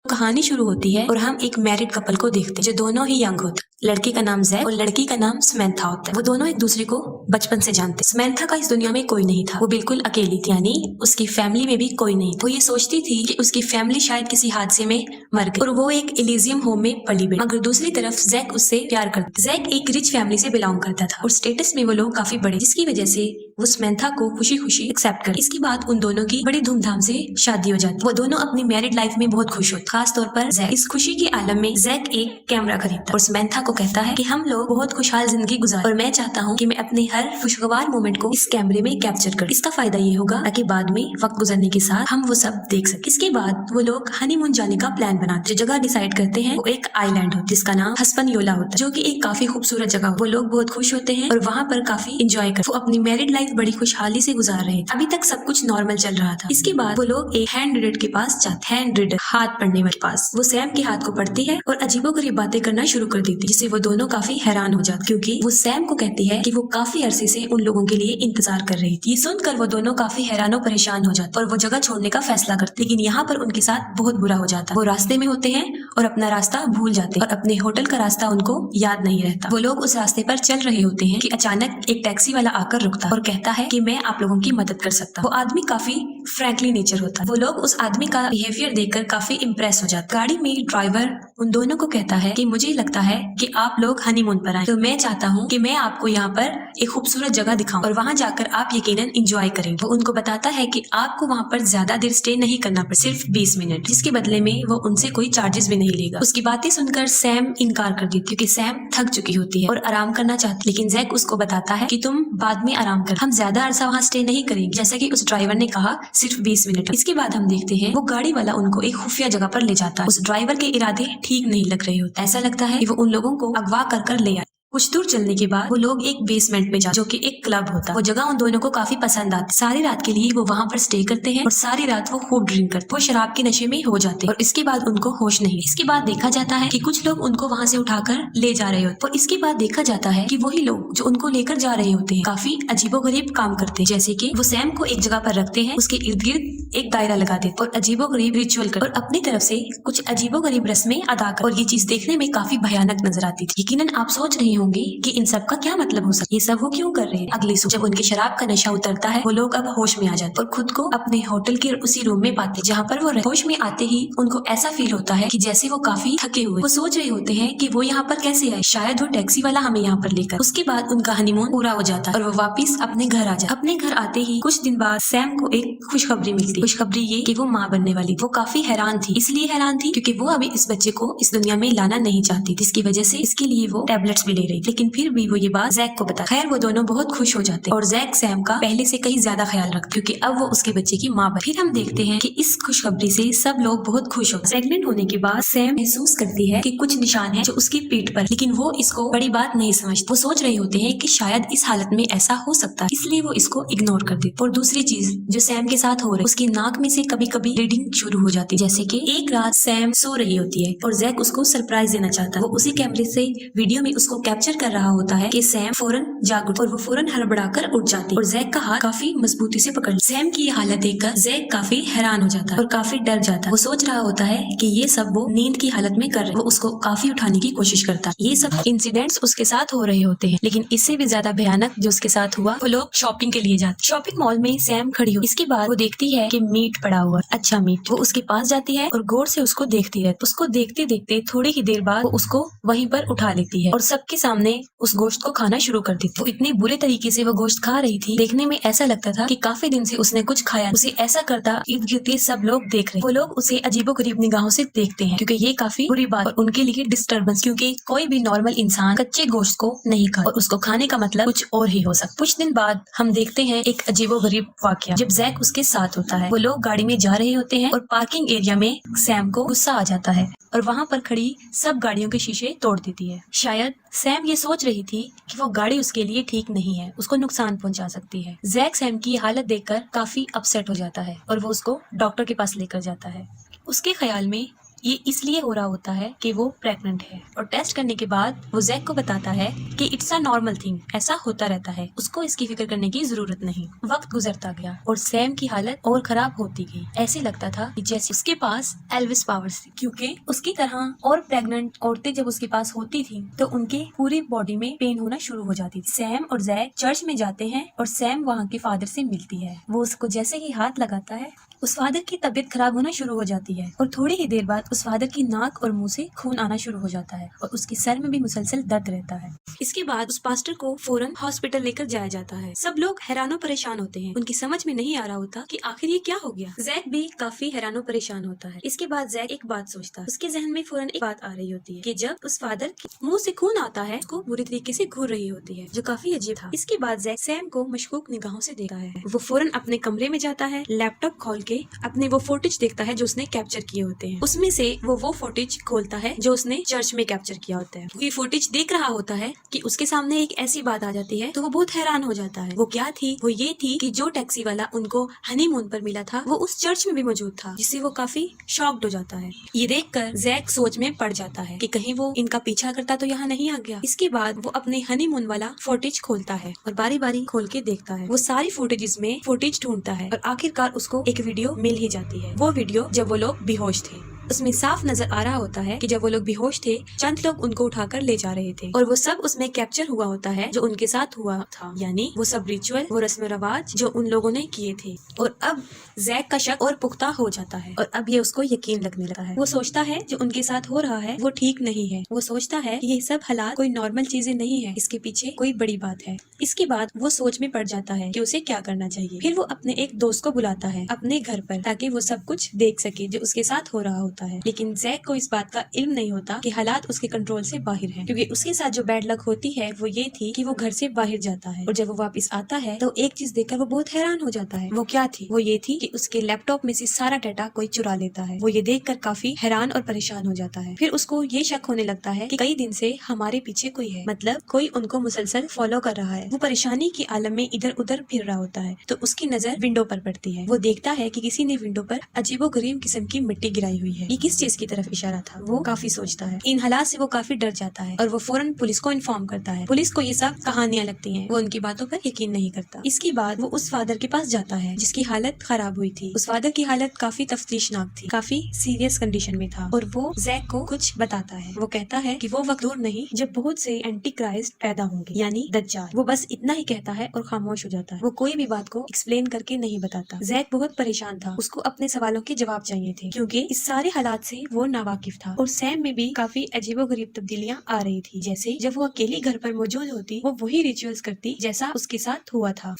कहानी शुरू होती है और हम एक मैरिड कपल को देखते हैं जो दोनों ही यंग होते हैं। लड़के का नाम जैक और लड़की का नाम समंथा होता है। वो दोनों एक दूसरे को बचपन से जानते हैं। समंथा का इस दुनिया में कोई नहीं था, वो बिल्कुल अकेली थी, यानी उसकी फैमिली में भी कोई नहीं था। वो ये सोचती थी कि उसकी फैमिली शायद किसी हादसे में मर गई और वो एक एलिजियम होम में पली बड़ी। मगर दूसरी तरफ जैक उससे प्यार करता। जैक एक रिच फैमिली से बिलोंग करता था और स्टेटस में वो लोग काफी बड़े, जिसकी वजह से वो समंथा को खुशी खुशी एक्सेप्ट कर। इसके बाद उन दोनों की बड़ी धूमधाम से शादी हो जाती। वो दोनों अपनी मैरिड लाइफ में बहुत खुश होते। खास तौर पर जैक। इस खुशी के आलम में जैक एक कैमरा खरीदता और समंथा को कहता है कि हम लोग बहुत खुशहाल जिंदगी गुजारे और मैं चाहता हूँ कि मैं अपने हर खुशगवार मोमेंट को इस कैमरे में कैप्चर करूं। इसका फायदा ये होगा ताकि बाद में वक्त गुजरने के साथ हम वो सब देख सके। इसके बाद वो लोग हनीमून जाने का प्लान बनाते। जो जगह डिसाइड करते हैं वो एक आइलैंड होती है जिसका नाम हिस्पैनियोला होता है, जो कि एक काफी खूबसूरत जगह। वो लोग बहुत खुश होते हैं और वहाँ पर काफी इंजॉय करते। वो अपनी मैरिड लाइफ बड़ी खुशहाली से गुजार रहे थे। अभी तक सब कुछ नॉर्मल चल रहा था। इसके बाद वो लोग एक हैंड रीडर के पास जाते। हैंड रीडर, हाथ पढ़ने वाले पास। वो सैम के हाथ को पढ़ती है और अजीबोगरीब बातें करना शुरू कर देती, जिससे वो दोनों काफी हैरान हो जाते, क्योंकि वो सैम को कहती है कि वो काफी अरसे से उन लोगों के लिए इंतजार कर रही थी। ये सुनकर वो दोनों काफी हैरान और परेशान हो जाते और वो जगह छोड़ने का फैसला करते। लेकिन यहाँ पर उनके साथ बहुत बुरा हो जाता। वो रास्ते में होते हैं और अपना रास्ता भूल जाते और अपने होटल का रास्ता उनको याद नहीं रहता। वो लोग उस रास्ते पर चल रहे होते हैं कि अचानक एक टैक्सी वाला आकर रुकता और कहता है कि मैं आप लोगों की मदद कर सकता हूँ। वो आदमी काफी फ्रैंकली नेचर होता है। वो लोग उस आदमी का बिहेवियर देखकर काफी इम्प्रेस हो जाते। गाड़ी में ड्राइवर उन दोनों को कहता है कि मुझे लगता है कि आप लोग हनीमून पर आए, तो मैं चाहता हूँ कि मैं आपको यहाँ पर एक खूबसूरत जगह दिखाऊं और वहाँ जाकर आप यकीनन एंजॉय करेंगे। वो उनको बताता है कि आपको वहाँ पर ज्यादा देर स्टे नहीं करना पड़े, सिर्फ 20 मिनट, जिसके बदले में वो उनसे कोई चार्जेस भी नहीं लेगा। उसकी बातें सुनकर सैम इनकार कर देती, क्योंकि सैम थक चुकी होती है और आराम करना चाहती। लेकिन जैक उसको बताता है कि तुम बाद में आराम कर, हम ज्यादा अरसा वहाँ स्टे नहीं करेंगे, जैसा कि उस ड्राइवर ने कहा, सिर्फ 20 मिनट। इसके बाद हम देखते हैं वो गाड़ी वाला उनको एक खुफिया जगह पर ले जाता है। उस ड्राइवर के इरादे ठीक नहीं लग रहे होते। ऐसा लगता है कि वो उन लोगों को अगवा कर कर ले आए। कुछ दूर चलने के बाद वो लोग एक बेसमेंट में जाते, जो कि एक क्लब होता है। वो जगह उन दोनों को काफी पसंद आती। सारी रात के लिए वो वहाँ पर स्टे करते हैं और सारी रात वो खूब ड्रिंक करते। वो शराब के नशे में हो जाते हैं और इसके बाद उनको होश नहीं। इसके बाद देखा जाता है कि कुछ लोग उनको वहाँ से उठाकर ले जा रहे होते और इसके बाद देखा जाता है कि वही लोग जो उनको लेकर जा रहे होते हैं काफी अजीबोगरीब काम करते हैं। जैसे कि वो सैम को एक जगह पर रखते हैं, उसके इर्द गिर्द एक दायरा लगा देते और अजीबोगरीब रिचुअल कर और अपनी तरफ से कुछ अजीबोगरीब रस्में अदा कर। और ये चीज देखने में काफी भयानक नजर आती थी। यकीनन आप सोच रहे होंगे कि इन सब का क्या मतलब हो सकता है, ये सब वो क्यों कर रहे हैं। अगली सुबह जब उनके शराब का नशा उतरता है वो लोग अब होश में आ जाते और खुद को अपने होटल के उसी रूम में पाते जहाँ पर वो होश में आते ही उनको ऐसा फील होता है कि जैसे वो काफी थके हुए। वो सोच रहे होते हैं कि वो यहाँ पर कैसे आए, शायद वो टैक्सी वाला हमें यहाँ पर लेकर। उसके बाद उनका हनीमून पूरा हो जाता है और वो वापिस अपने घर आ जाए। अपने घर आते ही कुछ दिन बाद सैम को एक खुशखबरी मिलती। खुशखबरी ये कि वो माँ बनने वाली। वो काफी हैरान थी, इसलिए हैरान थी क्योंकि वो अभी इस बच्चे को इस दुनिया में लाना नहीं चाहती, जिसकी वजह से इसके लिए वो टैबलेट्स भी ले रही। लेकिन फिर भी वो ये बात जैक को बता। खैर वो दोनों बहुत खुश हो जाते और जैक सैम का पहले से कहीं ज्यादा ख्याल रखते, क्योंकि अब वो उसके बच्चे की माँ बनी। फिर हम देखते हैं कि इस खुशखबरी से सब लोग बहुत खुश हो। प्रेग्नेंट होने के बाद सैम महसूस करती है कि कुछ निशान है जो उसकी पीठ पर, लेकिन वो इसको बड़ी बात नहीं समझती। वो सोच रहे होते हैं कि शायद इस हालत में ऐसा हो सकता है, इसलिए वो इसको इग्नोर कर देती। और दूसरी चीज जो सैम के साथ हो रही, उसकी नाक में से कभी कभी ब्लीडिंग शुरू हो जाती। जैसे कि एक रात सैम सो रही होती है और जैक उसको सरप्राइज देना चाहता है। वो उसी कैमरे से वीडियो में उसको कैप्चर कर रहा होता है कि सैम फौरन जाग उठ और वो फौरन हड़बड़ाकर उठ जाती और जैक का हाथ काफी मजबूती से पकड़। सैम की ये हालत देखकर जैक काफी हैरान हो जाता है और काफी डर जाता है। वो सोच रहा होता है कि ये सब वो नींद की हालत में कर रहे। वो उसको काफी उठाने की कोशिश करता है। ये सब इंसिडेंट्स उसके साथ हो रहे होते हैं, लेकिन इससे भी ज्यादा भयानक जो उसके साथ हुआ, वो लोग शॉपिंग के लिए जाते। शॉपिंग मॉल में सैम खड़ी हो। इसके बाद वो देखती है कि मीट पड़ा हुआ, अच्छा मीट। वो उसके पास जाती है और गौर से उसको देखती है। उसको देखते देखते थोड़ी ही देर बाद वो उसको वहीं पर उठा लेती है और सबके सामने उस गोश्त को खाना शुरू कर देती। वो इतने बुरे तरीके से वो गोश्त खा रही थी, देखने में ऐसा लगता था कि काफी दिन से उसने कुछ खाया। उसे ऐसा करता इर्द गिर्द सब लोग देख रहे। वो लोग उसे अजीबोगरीब निगाहों से देखते हैं, क्योंकि ये काफी बुरी बात और उनके लिए डिस्टर्बेंस, क्योंकि कोई भी नॉर्मल इंसान कच्चे गोश्त को नहीं खाता और उसको खाने का मतलब कुछ और ही हो सकता। कुछ दिन बाद हम देखते हैं एक अजीबोगरीब वाकया जब जैक उसके साथ होता है। वो लोग गाड़ी में जा रहे होते हैं और पार्किंग एरिया में सैम को गुस्सा आ जाता है और वहाँ पर खड़ी सब गाड़ियों के शीशे तोड़ देती है। शायद सैम ये सोच रही थी कि वो गाड़ी उसके लिए ठीक नहीं है, उसको नुकसान पहुंचा सकती है। जैक सैम की हालत देखकर काफी अपसेट हो जाता है और वो उसको डॉक्टर के पास लेकर जाता है। उसके ख्याल में ये इसलिए हो रहा होता है कि वो प्रेग्नेंट है और टेस्ट करने के बाद वो जैक को बताता है कि इट्स अ नॉर्मल थिंग, ऐसा होता रहता है, उसको इसकी फिक्र करने की जरूरत नहीं। वक्त गुजरता गया और सैम की हालत और खराब होती गई। ऐसे लगता था कि जैसे उसके पास एल्विस पावर्स थी, क्योंकि उसकी तरह और प्रेग्नेंट औरतें जब उसके पास होती थी तो उनके पूरी बॉडी में पेन होना शुरू हो जाती थी। सैम और जैक चर्च में जाते हैं और सैम वहाँ के फादर से मिलती है। वो उसको जैसे ही हाथ लगाता है उस फादर की तबीयत खराब होना शुरू हो जाती है और थोड़ी ही देर बाद उस फादर की नाक और मुंह से खून आना शुरू हो जाता है और उसके सर में भी मुसलसल दर्द रहता है। इसके बाद उस पास्टर को फौरन हॉस्पिटल लेकर जाया जाता है। सब लोग हैरानो परेशान होते हैं, उनकी समझ में नहीं आ रहा होता कि आखिर ये क्या हो गया। जैक भी काफी हैरानो परेशान होता है। इसके बाद जैक एक बात सोचता है, उसके जहन में फौरन एक बात आ रही होती है कि जब उस फादर के मुंह से खून आता है उसको बुरी तरीके से घूर रही होती है, जो काफी अजीब था। इसके बाद जैक सैम को मशकूक निगाहों से देखता है। वो फौरन अपने कमरे में जाता है, लैपटॉप खोल के अपने वो फुटेज देखता है जो उसने कैप्चर किए होते हैं। उसमें से वो फुटेज खोलता है जो उसने चर्च में कैप्चर किया होता है। ये फुटेज देख रहा होता है कि उसके सामने एक ऐसी बात आ जाती है तो वो बहुत हैरान हो जाता है। वो क्या थी? वो ये थी कि जो टैक्सी वाला उनको हनीमून पर मिला था वो उस चर्च में भी मौजूद था, जिससे वो काफी शॉक्ड हो जाता है। ये देखकर जैक सोच में पड़ जाता है कि कहीं वो इनका पीछा करता तो यहाँ नहीं आ गया। इसके बाद वो अपने हनीमून वाला फुटेज खोलता है और बारी बारी खोल के देखता है। वो सारी फुटेजेस में फुटेज ढूंढता है और आखिरकार उसको एक वीडियो मिल ही जाती है। वो वीडियो जब वो लोग बेहोश थे। उसमें साफ नजर आ रहा होता है कि जब वो लोग बेहोश थे चंद लोग उनको उठाकर ले जा रहे थे और वो सब उसमें कैप्चर हुआ होता है जो उनके साथ हुआ था, यानी वो सब रिचुअल, वो रस्म रिवाज जो उन लोगों ने किए थे। और अब जैक का शक और पुख्ता हो जाता है और अब ये उसको यकीन लगने लगा है। वो सोचता है जो उनके साथ हो रहा है वो ठीक नहीं है। वो सोचता है कि ये सब हालात कोई नॉर्मल चीजें नहीं है, इसके पीछे कोई बड़ी बात है। इसके बाद वो सोच में पड़ जाता है कि उसे क्या करना चाहिए। फिर वो अपने एक दोस्त को बुलाता है अपने घर पर ताकि वो सब कुछ देख सके जो उसके साथ हो रहा होता है। लेकिन जैक को इस बात का इल्म नहीं होता कि हालात उसके कंट्रोल से बाहर हैं, क्योंकि उसके साथ जो बैड लक होती है वो ये थी कि वो घर से बाहर जाता है और जब वो वापस आता है तो एक चीज देखकर वो बहुत हैरान हो जाता है। वो क्या थी? वो ये थी कि उसके लैपटॉप में से सारा डाटा कोई चुरा लेता है। वो ये देखकर काफी हैरान और परेशान हो जाता है। फिर उसको ये शक होने लगता है कि कई दिन से हमारे पीछे कोई है, मतलब कोई उनको मुसलसल फॉलो कर रहा है। वो परेशानी के आलम में इधर उधर फिर रहा होता है तो उसकी नजर विंडो पर पड़ती है। वो देखता है कि किसी ने विंडो पर अजीबोगरीब किस्म की मिट्टी गिराई हुई है। ये किस चीज की तरफ इशारा था? वो काफी सोचता है। इन हालात से वो काफी डर जाता है और वो फौरन पुलिस को इन्फॉर्म करता है। पुलिस को ये सब कहानियां लगती हैं, वो उनकी बातों पर यकीन नहीं करता। इसके बाद वो उस फादर के पास जाता है जिसकी हालत खराब हुई थी। उस फादर की हालत काफी तफ्तीशनाक थी, काफी सीरियस कंडीशन में था और वो जैक को कुछ बताता है। वो कहता है कि वो वक्त दूर नहीं जब बहुत से एंटी क्राइस्ट पैदा होंगे, यानी दज्जाल। वो बस इतना ही कहता है और खामोश हो जाता है। वो कोई भी बात को एक्सप्लेन करके नहीं बताता। जैक बहुत परेशान था, उसको अपने सवालों के जवाब चाहिए थे क्योंकि इस सारे हालात से वो नावाकिफ था। और सैम में भी काफी अजीबोगरीब तब्दीलियां आ रही थी, जैसे जब वो अकेली घर पर मौजूद होती वो वही रिचुअल्स करती जैसा उसके साथ हुआ था।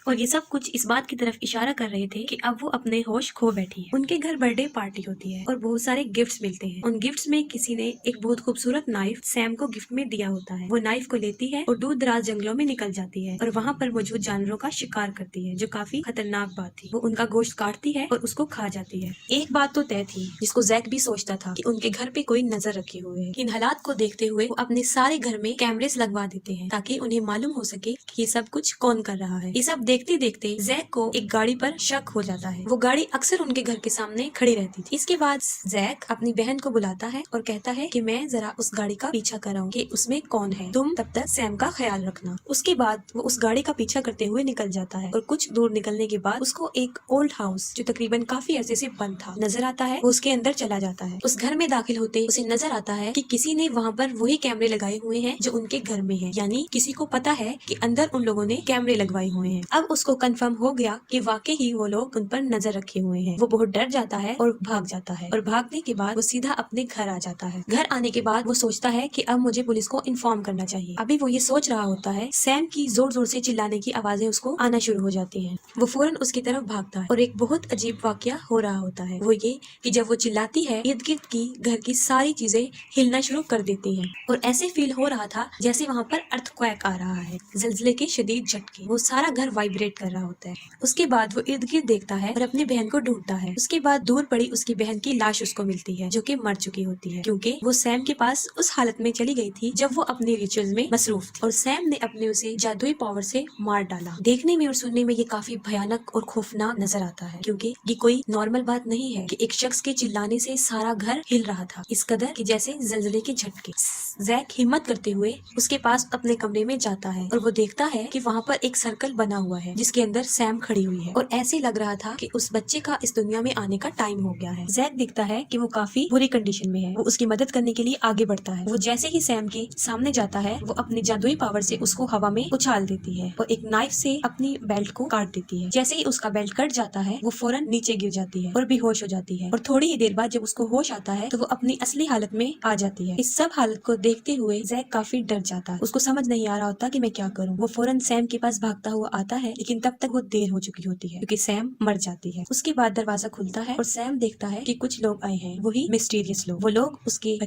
और ये सब कुछ इस बात की तरफ इशारा कर रहे थे कि अब वो अपने होश खो बैठी है। उनके घर बर्थडे पार्टी होती है और बहुत सारे गिफ्ट्स मिलते हैं। उन गिफ्ट्स में किसी ने एक बहुत खूबसूरत नाइफ सैम को गिफ्ट में दिया होता है। वो नाइफ को लेती है और दूर दराज जंगलों में निकल जाती है और वहाँ पर मौजूद जानवरों का शिकार करती है, जो काफी खतरनाक बात थी। वो उनका गोश्त काटती है और उसको खा जाती है। एक बात तो तय थी जिसको जैक भी सोचता था कि उनके घर पे कोई नजर रखे हुए है। इन हालात को देखते हुए वो अपने सारे घर में कैमरेस लगवा देते हैं ताकि उन्हें मालूम हो सके कि ये सब कुछ कौन कर रहा है। ये सब देखते देखते जैक को एक गाड़ी पर शक हो जाता है। वो गाड़ी अक्सर उनके घर के सामने खड़ी रहती थी। इसके बाद जैक अपनी बहन को बुलाता है और कहता है कि मैं जरा उस गाड़ी का पीछा कर रहा हूँ कि उसमें कौन है, तुम तब तक सैम का ख्याल रखना। उसके बाद वो उस गाड़ी का पीछा करते हुए निकल जाता है और कुछ दूर निकलने के बाद उसको एक ओल्ड हाउस जो तकरीबन काफी अरसे से बंद था नजर आता है। वो उसके अंदर चला जाता है। उस घर में दाखिल होते उसे नजर आता है कि किसी ने वहाँ पर वही कैमरे लगाए हुए हैं जो उनके घर में है, यानी किसी को पता है कि अंदर उन लोगों ने कैमरे लगवाए हुए हैं। अब उसको कंफर्म हो गया कि वाकई ही वो लोग उन पर नजर रखे हुए हैं। वो बहुत डर जाता है और भाग जाता है और भागने के बाद वो सीधा अपने घर आ जाता है। घर आने के बाद वो सोचता है कि अब मुझे पुलिस को इन्फॉर्म करना चाहिए। अभी वो ये सोच रहा होता है, सैम की जोर जोर से चिल्लाने की आवाजें उसको आना शुरू हो जाती हैं। वो फौरन उसकी तरफ भागता है और एक बहुत अजीब वाकया हो रहा होता है। वो ये कि जब वो चिल्लाती है इर्द गिर्द की घर की सारी चीजें हिलना शुरू कर देती हैं और ऐसे फील हो रहा था जैसे वहाँ पर अर्थक्वेक आ रहा है, जल्जले के शदीद झटके। वो सारा घर वाइब्रेट कर रहा होता है। उसके बाद वो इर्द गिर्द देखता है और अपनी बहन को ढूंढता है। उसके बाद दूर पड़ी उसकी बहन की लाश उसको मिलती है जो कि मर चुकी होती है, क्योंकि वो सैम के पास उस हालत में चली गई थी जब वो अपने रिचुअल में मसरूफ थी और सैम ने अपने उसे जादुई पावर से मार डाला। देखने में और सुनने में ये काफी भयानक और खौफनाक नजर आता है, क्योंकि ये कोई नॉर्मल बात नहीं है कि एक शख्स के चिल्लाने से सारा घर हिल रहा था, इस कदर कि जैसे जलजले के झटके। जैक हिम्मत करते हुए उसके पास अपने कमरे में जाता है और वो देखता है कि वहाँ पर एक सर्कल बना हुआ है जिसके अंदर सैम खड़ी हुई है और ऐसे लग रहा था कि उस बच्चे का इस दुनिया में आने का टाइम हो गया है। जैक देखता है कि वो काफी बुरी कंडीशन में है। वो उसकी मदद करने के लिए आगे बढ़ता है। वो जैसे ही सैम के सामने जाता है वो अपनी जादुई पावर से उसको हवा में उछाल देती है और एक नाइफ से अपनी बेल्ट को काट देती है। जैसे ही उसका बेल्ट कट जाता है वो फौरन नीचे गिर जाती है और बेहोश हो जाती है और थोड़ी ही देर बाद जब उसको होश आता है तो वो अपनी असली हालत में आ जाती है। इस सब हालत को देखते हुए जैक काफी डर जाता है। उसको समझ नहीं आ रहा होता कि मैं क्या करूं। वो फौरन सैम के पास भागता हुआ आता है, लेकिन तब तक वो देर हो चुकी होती है क्योंकि सैम मर जाती है। उसके बाद दरवाजा खुलता है और सैम देखता है कि कुछ लोग आए हैं, वही मिस्टीरियस लोग। वो लोग उसके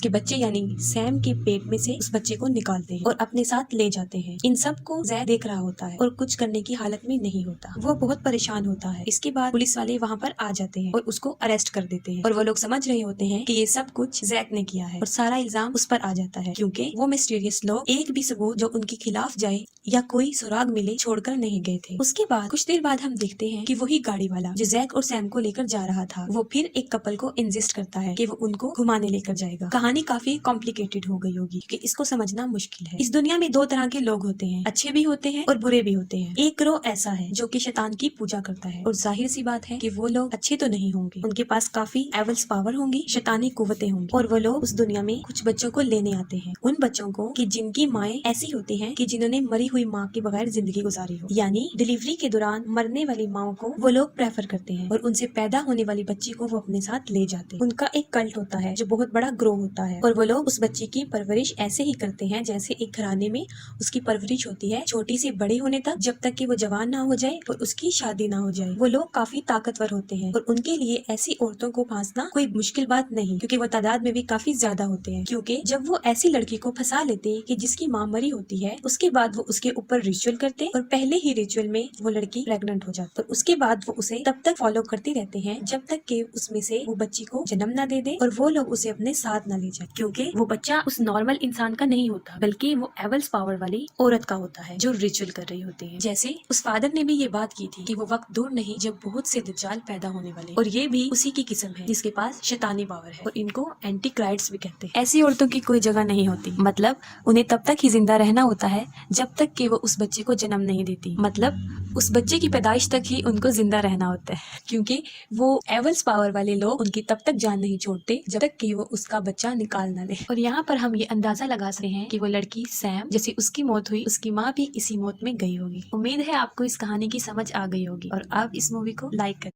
बच्चे यानी सैम के पेट में से उस बच्चे को निकालते हैं और अपने साथ ले जाते हैं। इन सब को जैक देख रहा होता है और कुछ करने की हालत में नहीं होता। वो बहुत परेशान होता है। इसके बाद पुलिस वाले वहाँ पर आ जाते हैं और उसको अरेस्ट कर देते हैं और वो लोग समझ रहे होते हैं कि ये सब कुछ जैक ने किया है और सारा इल्जाम उस पर आ जाता है, क्योंकि वो मिस्टीरियस लोग एक भी सबूत जो उनके खिलाफ जाए या कोई सुराग मिले छोड़कर नहीं गए थे। उसके बाद कुछ देर बाद हम देखते हैं कि वही गाड़ी वाला जो जैक और सैम को लेकर जा रहा था वो फिर एक कपल को इंसिस्ट करता है कि वो उनको घुमाने लेकर जाएगा। कहानी काफी कॉम्प्लिकेटेड हो गई होगी क्योंकि इसको समझना मुश्किल है। इस दुनिया में दो तरह के लोग होते हैं, अच्छे भी होते हैं और बुरे भी होते हैं। एक ग्रोह ऐसा है जो कि शैतान की पूजा करता है और जाहिर सी बात है कि वो लोग अच्छे तो नहीं होंगे, उनके पास काफी एवल्स पावर होंगी, शैतानी कुव्वतें होंगी और वो लोग उस दुनिया में कुछ बच्चों को लेने आते हैं। उन बच्चों को कि जिनकी माएँ ऐसी होती हैं कि जिन्होंने मरी हुई माँ के बगैर जिंदगी गुजारी हो, यानी डिलीवरी के दौरान मरने वाली माओ को वो लोग प्रेफर करते हैं और उनसे पैदा होने वाली बच्ची को वो अपने साथ ले जाते हैं। उनका एक कल्ट होता है जो बहुत बड़ा ग्रो होता है और वो लोग उस बच्ची की परवरिश ऐसे ही करते हैं जैसे एक घराने में उसकी परवरिश होती है, छोटी से बड़ी होने तक, जब तक कि वो जवान ना हो जाए और उसकी शादी ना हो जाए। वो लोग काफी ताकतवर होते हैं और उनके लिए ऐसी औरतों को फांसना कोई मुश्किल बात नहीं, क्योंकि वो तादाद में भी काफी ज्यादा होते हैं। क्योंकि जब वो ऐसी लड़की को फंसा लेते हैं कि जिसकी माँ मरी होती है, उसके बाद वो उसके ऊपर रिचुअल करते और पहले ही रिचुअल में वो लड़की प्रेग्नेंट हो जाती है। उसके बाद वो उसे तब तक फॉलो करते रहते हैं जब तक कि उसमें से वो बच्ची को जन्म ना दे दे और वो लोग उसे अपने साथ ना ले जाए, क्योंकि वो बच्चा उस नॉर्मल इंसान का नहीं होता बल्कि वो एवल्स पावर वाली औरत का होता है जो रिचुअल कर रही होती है। जैसे उस फादर ने भी ये बात की थी कि वो वक्त दूर नहीं जब बहुत से दज्जाल पैदा होने वाले, और ये भी उसी की किस्म है जिसके पास शैतानी पावर है और इनको एंटी क्राइड्स भी कहते हैं। ऐसी औरतों की कोई जगह नहीं होती, मतलब उन्हें तब तक ही जिंदा रहना होता है जब तक कि वो उस बच्चे को जन्म नहीं देती, मतलब उस बच्चे की पैदाइश तक ही उनको जिंदा रहना होता है, क्योंकि वो एवल्स पावर वाले लोग उनकी तब तक जान नहीं छोड़ते जब तक कि वो उसका बच्चा निकाल ना ले। और यहाँ पर हम ये अंदाजा लगा सकते हैं कि वो लड़की सैम, जैसे उसकी मौत हुई, उसकी माँ भी इसी मौत में गई होगी। उम्मीद है आपको इस कहानी की समझ आ गई होगी और आप इस मूवी को लाइक करें।